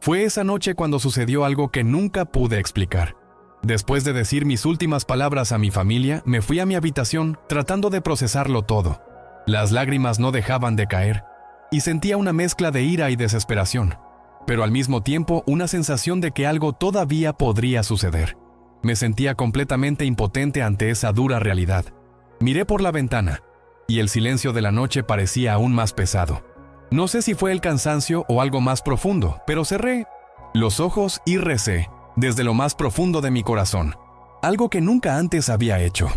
Fue esa noche cuando sucedió algo que nunca pude explicar. Después de decir mis últimas palabras a mi familia, me fui a mi habitación tratando de procesarlo todo. Las lágrimas no dejaban de caer, y sentía una mezcla de ira y desesperación, pero al mismo tiempo una sensación de que algo todavía podría suceder. Me sentía completamente impotente ante esa dura realidad. Miré por la ventana, y el silencio de la noche parecía aún más pesado. No sé si fue el cansancio o algo más profundo, pero cerré los ojos y recé desde lo más profundo de mi corazón, algo que nunca antes había hecho.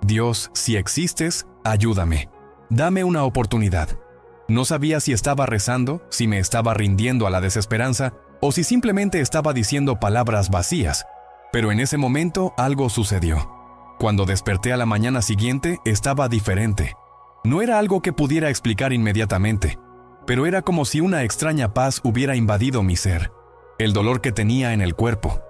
Dios, si existes, ayúdame. Dame una oportunidad. No sabía si estaba rezando, si me estaba rindiendo a la desesperanza, o si simplemente estaba diciendo palabras vacías. Pero en ese momento algo sucedió. Cuando desperté a la mañana siguiente, estaba diferente. No era algo que pudiera explicar inmediatamente, pero era como si una extraña paz hubiera invadido mi ser. El dolor que tenía en el cuerpo,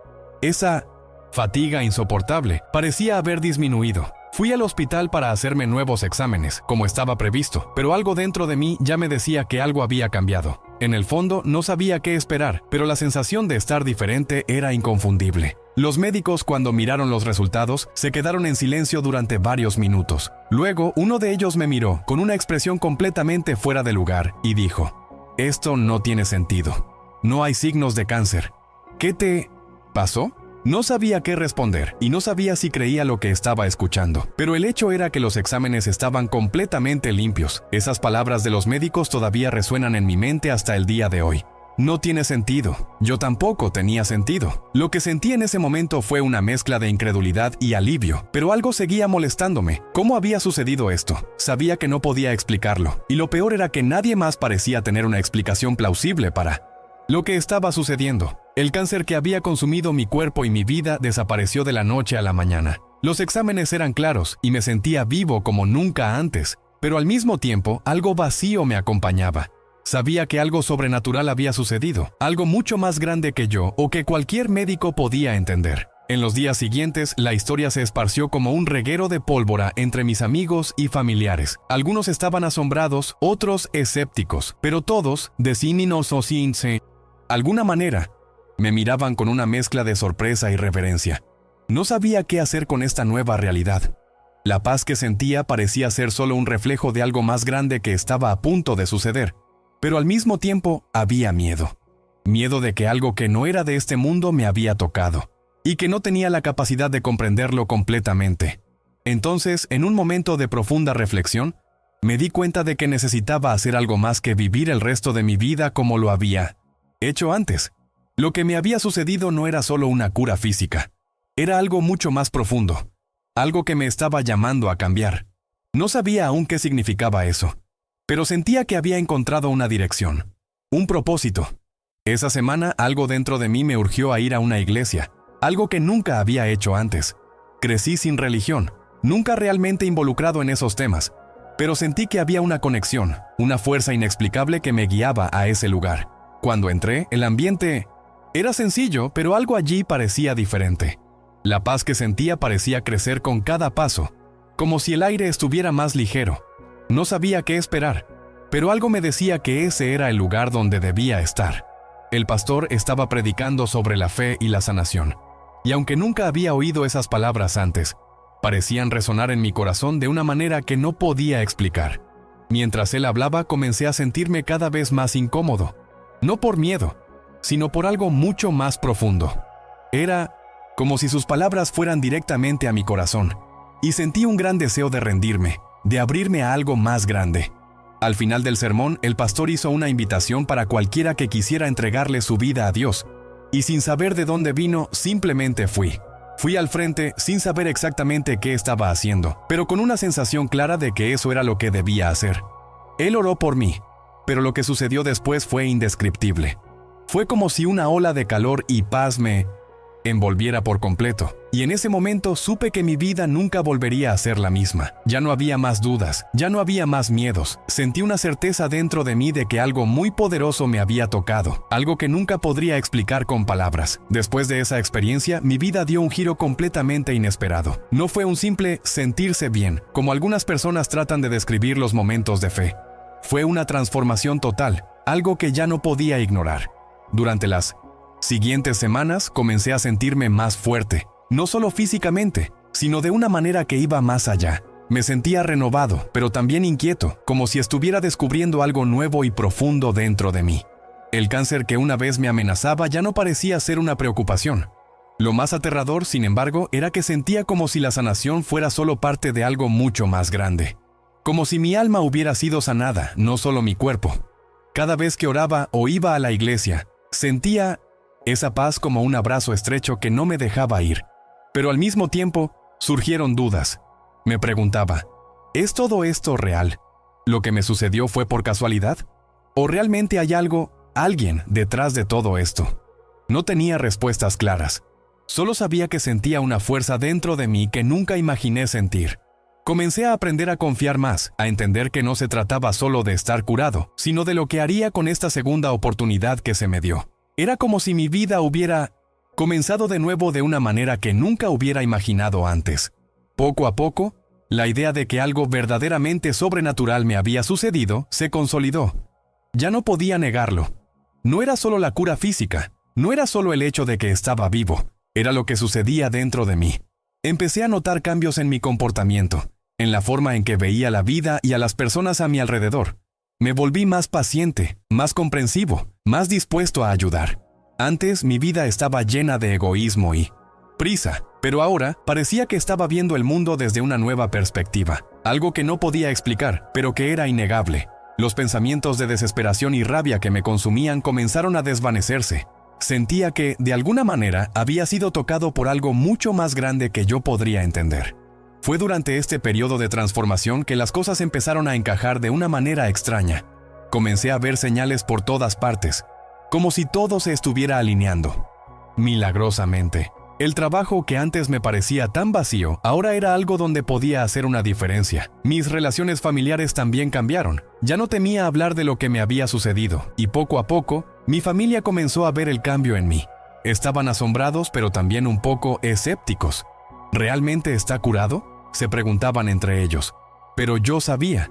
esa fatiga insoportable, parecía haber disminuido. Fui al hospital para hacerme nuevos exámenes, como estaba previsto, pero algo dentro de mí ya me decía que algo había cambiado. En el fondo no sabía qué esperar, pero la sensación de estar diferente era inconfundible. Los médicos, cuando miraron los resultados, se quedaron en silencio durante varios minutos. Luego, uno de ellos me miró con una expresión completamente fuera de lugar y dijo: «Esto no tiene sentido. No hay signos de cáncer. ¿Qué te pasó?». No sabía qué responder y no sabía si creía lo que estaba escuchando, pero el hecho era que los exámenes estaban completamente limpios. Esas palabras de los médicos todavía resuenan en mi mente hasta el día de hoy. No tiene sentido. Yo tampoco tenía sentido. Lo que sentí en ese momento fue una mezcla de incredulidad y alivio, pero algo seguía molestándome. ¿Cómo había sucedido esto? Sabía que no podía explicarlo, y lo peor era que nadie más parecía tener una explicación plausible para lo que estaba sucediendo. El cáncer que había consumido mi cuerpo y mi vida desapareció de la noche a la mañana. Los exámenes eran claros y me sentía vivo como nunca antes, pero al mismo tiempo algo vacío me acompañaba. Sabía que algo sobrenatural había sucedido, algo mucho más grande que yo o que cualquier médico podía entender. En los días siguientes, la historia se esparció como un reguero de pólvora entre mis amigos y familiares. Algunos estaban asombrados, otros escépticos, pero todos, de alguna manera, me miraban con una mezcla de sorpresa y reverencia. No sabía qué hacer con esta nueva realidad. La paz que sentía parecía ser solo un reflejo de algo más grande que estaba a punto de suceder. Pero al mismo tiempo había miedo. Miedo de que algo que no era de este mundo me había tocado, y que no tenía la capacidad de comprenderlo completamente. Entonces, en un momento de profunda reflexión, me di cuenta de que necesitaba hacer algo más que vivir el resto de mi vida como lo había hecho antes. Lo que me había sucedido no era solo una cura física. Era algo mucho más profundo. Algo que me estaba llamando a cambiar. No sabía aún qué significaba eso, pero sentía que había encontrado una dirección, un propósito. Esa semana algo dentro de mí me urgió a ir a una iglesia, algo que nunca había hecho antes. Crecí sin religión, nunca realmente involucrado en esos temas, pero sentí que había una conexión, una fuerza inexplicable que me guiaba a ese lugar. Cuando entré, el ambiente era sencillo, pero algo allí parecía diferente. La paz que sentía parecía crecer con cada paso, como si el aire estuviera más ligero. No sabía qué esperar, pero algo me decía que ese era el lugar donde debía estar. El pastor estaba predicando sobre la fe y la sanación, y aunque nunca había oído esas palabras antes, parecían resonar en mi corazón de una manera que no podía explicar. Mientras él hablaba, comencé a sentirme cada vez más incómodo, no por miedo, sino por algo mucho más profundo. Era como si sus palabras fueran directamente a mi corazón, y sentí un gran deseo de rendirme, de abrirme a algo más grande. Al final del sermón, el pastor hizo una invitación para cualquiera que quisiera entregarle su vida a Dios, y sin saber de dónde vino, simplemente fui. Fui al frente sin saber exactamente qué estaba haciendo, pero con una sensación clara de que eso era lo que debía hacer. Él oró por mí, pero lo que sucedió después fue indescriptible. Fue como si una ola de calor y paz me envolviera por completo, y en ese momento supe que mi vida nunca volvería a ser la misma. Ya no había más dudas, ya no había más miedos. Sentí una certeza dentro de mí de que algo muy poderoso me había tocado, algo que nunca podría explicar con palabras. Después de esa experiencia, mi vida dio un giro completamente inesperado. No fue un simple sentirse bien, como algunas personas tratan de describir los momentos de fe. Fue una transformación total, algo que ya no podía ignorar. Durante las siguientes semanas comencé a sentirme más fuerte, no solo físicamente, sino de una manera que iba más allá. Me sentía renovado, pero también inquieto, como si estuviera descubriendo algo nuevo y profundo dentro de mí. El cáncer que una vez me amenazaba ya no parecía ser una preocupación. Lo más aterrador, sin embargo, era que sentía como si la sanación fuera solo parte de algo mucho más grande. Como si mi alma hubiera sido sanada, no solo mi cuerpo. Cada vez que oraba o iba a la iglesia, sentía esa paz como un abrazo estrecho que no me dejaba ir. Pero al mismo tiempo, surgieron dudas. Me preguntaba, ¿es todo esto real? ¿Lo que me sucedió fue por casualidad? ¿O realmente hay alguien detrás de todo esto? No tenía respuestas claras. Solo sabía que sentía una fuerza dentro de mí que nunca imaginé sentir. Comencé a aprender a confiar más, a entender que no se trataba solo de estar curado, sino de lo que haría con esta segunda oportunidad que se me dio. Era como si mi vida hubiera comenzado de nuevo de una manera que nunca hubiera imaginado antes. Poco a poco, la idea de que algo verdaderamente sobrenatural me había sucedido se consolidó. Ya no podía negarlo. No era solo la cura física, no era solo el hecho de que estaba vivo, era lo que sucedía dentro de mí. Empecé a notar cambios en mi comportamiento, en la forma en que veía la vida y a las personas a mi alrededor. Me volví más paciente, más comprensivo, más dispuesto a ayudar. Antes mi vida estaba llena de egoísmo y prisa, pero ahora parecía que estaba viendo el mundo desde una nueva perspectiva, algo que no podía explicar, pero que era innegable. Los pensamientos de desesperación y rabia que me consumían comenzaron a desvanecerse. Sentía que, de alguna manera, había sido tocado por algo mucho más grande que yo podría entender. Fue durante este periodo de transformación que las cosas empezaron a encajar de una manera extraña. Comencé a ver señales por todas partes, como si todo se estuviera alineando. Milagrosamente, el trabajo que antes me parecía tan vacío, ahora era algo donde podía hacer una diferencia. Mis relaciones familiares también cambiaron. Ya no temía hablar de lo que me había sucedido, y poco a poco, mi familia comenzó a ver el cambio en mí. Estaban asombrados, pero también un poco escépticos. ¿Realmente está curado?, se preguntaban entre ellos. Pero yo sabía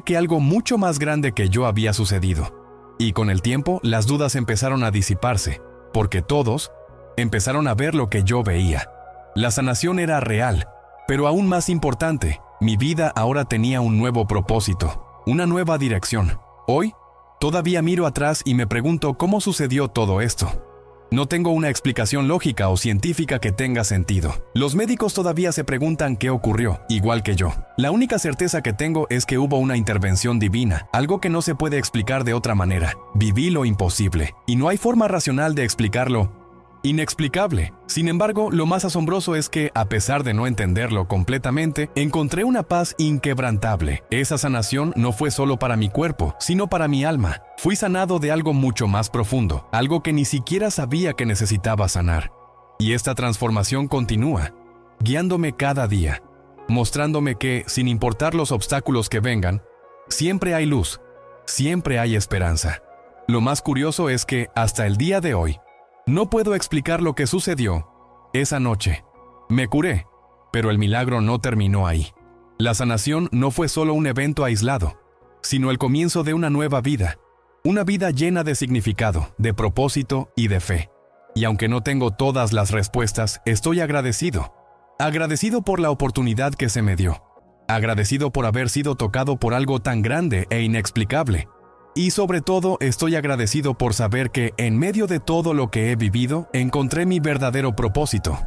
que algo mucho más grande que yo había sucedido. Y con el tiempo, las dudas empezaron a disiparse, porque todos empezaron a ver lo que yo veía. La sanación era real, pero aún más importante, mi vida ahora tenía un nuevo propósito, una nueva dirección. Hoy, todavía miro atrás y me pregunto cómo sucedió todo esto. No tengo una explicación lógica o científica que tenga sentido. Los médicos todavía se preguntan qué ocurrió, igual que yo. La única certeza que tengo es que hubo una intervención divina, algo que no se puede explicar de otra manera. Viví lo imposible, y no hay forma racional de explicarlo inexplicable. Sin embargo, lo más asombroso es que, a pesar de no entenderlo completamente, encontré una paz inquebrantable. Esa sanación no fue solo para mi cuerpo, sino para mi alma. Fui sanado de algo mucho más profundo, algo que ni siquiera sabía que necesitaba sanar. Y esta transformación continúa, guiándome cada día, mostrándome que, sin importar los obstáculos que vengan, siempre hay luz, siempre hay esperanza. Lo más curioso es que, hasta el día de hoy, no puedo explicar lo que sucedió esa noche. Me curé, pero el milagro no terminó ahí. La sanación no fue solo un evento aislado, sino el comienzo de una nueva vida. Una vida llena de significado, de propósito y de fe. Y aunque no tengo todas las respuestas, estoy agradecido. Agradecido por la oportunidad que se me dio. Agradecido por haber sido tocado por algo tan grande e inexplicable. Y sobre todo, estoy agradecido por saber que, en medio de todo lo que he vivido, encontré mi verdadero propósito.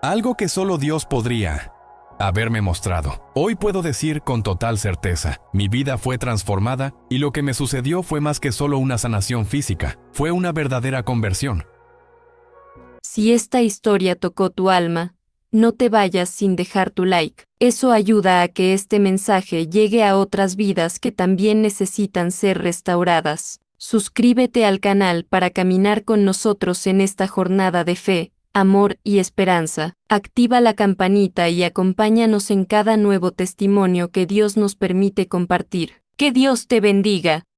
Algo que solo Dios podría haberme mostrado. Hoy puedo decir con total certeza, mi vida fue transformada y lo que me sucedió fue más que solo una sanación física, fue una verdadera conversión. Si esta historia tocó tu alma, no te vayas sin dejar tu like. Eso ayuda a que este mensaje llegue a otras vidas que también necesitan ser restauradas. Suscríbete al canal para caminar con nosotros en esta jornada de fe, amor y esperanza. Activa la campanita y acompáñanos en cada nuevo testimonio que Dios nos permite compartir. Que Dios te bendiga.